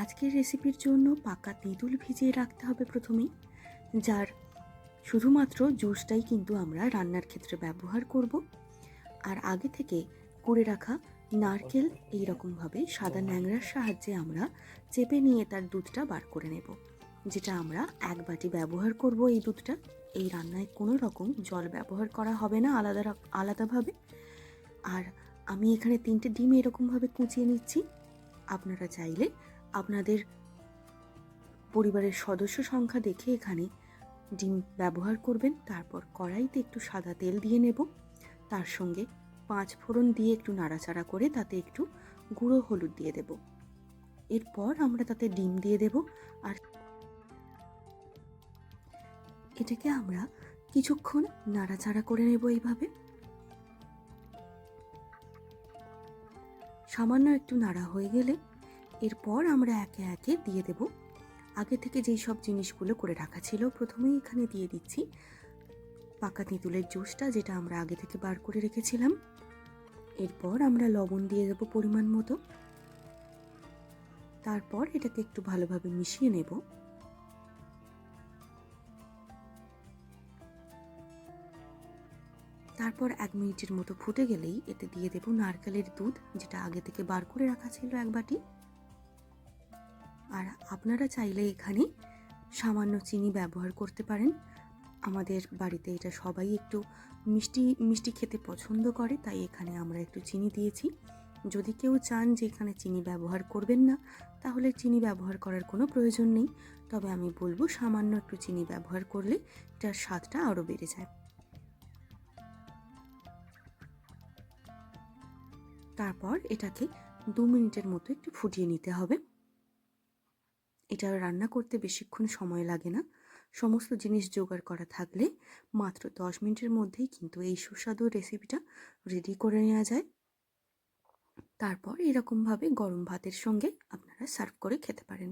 আজকের রেসিপির জন্য পাকা তেঁতুল ভিজিয়ে রাখতে হবে প্রথমেই, যার শুধুমাত্র জুসটাই কিন্তু আমরা রান্নার ক্ষেত্রে ব্যবহার করব। আর আগে থেকে করে রাখা নারকেল এইরকমভাবে সাদা ন্যাংরার সাহায্যে আমরা চেপে নিয়ে তার দুধটা বার করে নেব, যেটা আমরা 1 বাটি ব্যবহার করব। এই দুধটা এই রান্নায় কোনো রকম জল ব্যবহার করা হবে না আলাদাভাবে। আর আমি এখানে 3টে ডিম এরকমভাবে কুচিয়ে নিচ্ছি। আপনারা চাইলে আপনাদের পরিবারের সদস্য সংখ্যা দেখে এখানে ডিম ব্যবহার করবেন। তারপর কড়াইতে একটু সাদা তেল দিয়ে নেব, তার সঙ্গে 5 ফোড়ন দিয়ে একটু নাড়াচাড়া করে তাতে একটু গুঁড়ো হলুদ দিয়ে দেব। এরপর আমরা তাতে ডিম দিয়ে দেব, আর এটাকে আমরা কিছুক্ষণ নাড়াচাড়া করে নেব। এইভাবে সামান্য একটু নাড়া হয়ে গেলে এরপর আমরা একে একে দিয়ে দেব আগে থেকে যেই সব জিনিসগুলো করে রাখা ছিল। প্রথমেই এখানে দিয়ে দিচ্ছি পাকা তেঁতুলের জুসটা, যেটা আমরা আগে থেকে বার করে রেখেছিলাম। এরপর আমরা লবণ দিয়ে দেব পরিমাণ মতো। তারপর এটাকে একটু ভালোভাবে মিশিয়ে নেব। তারপর 1 মিনিটের মতো ফুটে গেলেই এতে দিয়ে দেব নারকেলের দুধ, যেটা আগে থেকে বার করে রাখা ছিল 1 বাটি। আর আপনারা চাইলে এখানে সামান্য চিনি ব্যবহার করতে পারেন। আমাদের বাড়িতে এটা সবাই একটু মিষ্টি মিষ্টি খেতে পছন্দ করে, তাই এখানে আমরা একটু চিনি দিয়েছি। যদি কেউ চান যে এখানে চিনি ব্যবহার করবেন না, তাহলে চিনি ব্যবহার করার কোনো প্রয়োজন নেই। তবে আমি বলবো সামান্য একটু চিনি ব্যবহার করলে এটার স্বাদটা আরও বেড়ে যায়। তারপর এটাকে 2 মিনিটের মতো একটু ফুটিয়ে নিতে হবে। এটা রান্না করতে বেশিক্ষণ সময় লাগে না। সমস্ত জিনিস জোগাড় করা থাকলে মাত্র 10 মিনিটের মধ্যেই কিন্তু এই সুস্বাদু রেসিপিটা রেডি করে নেওয়া যায়। তারপর এরকমভাবে গরম ভাতের সঙ্গে আপনারা সার্ভ করে খেতে পারেন।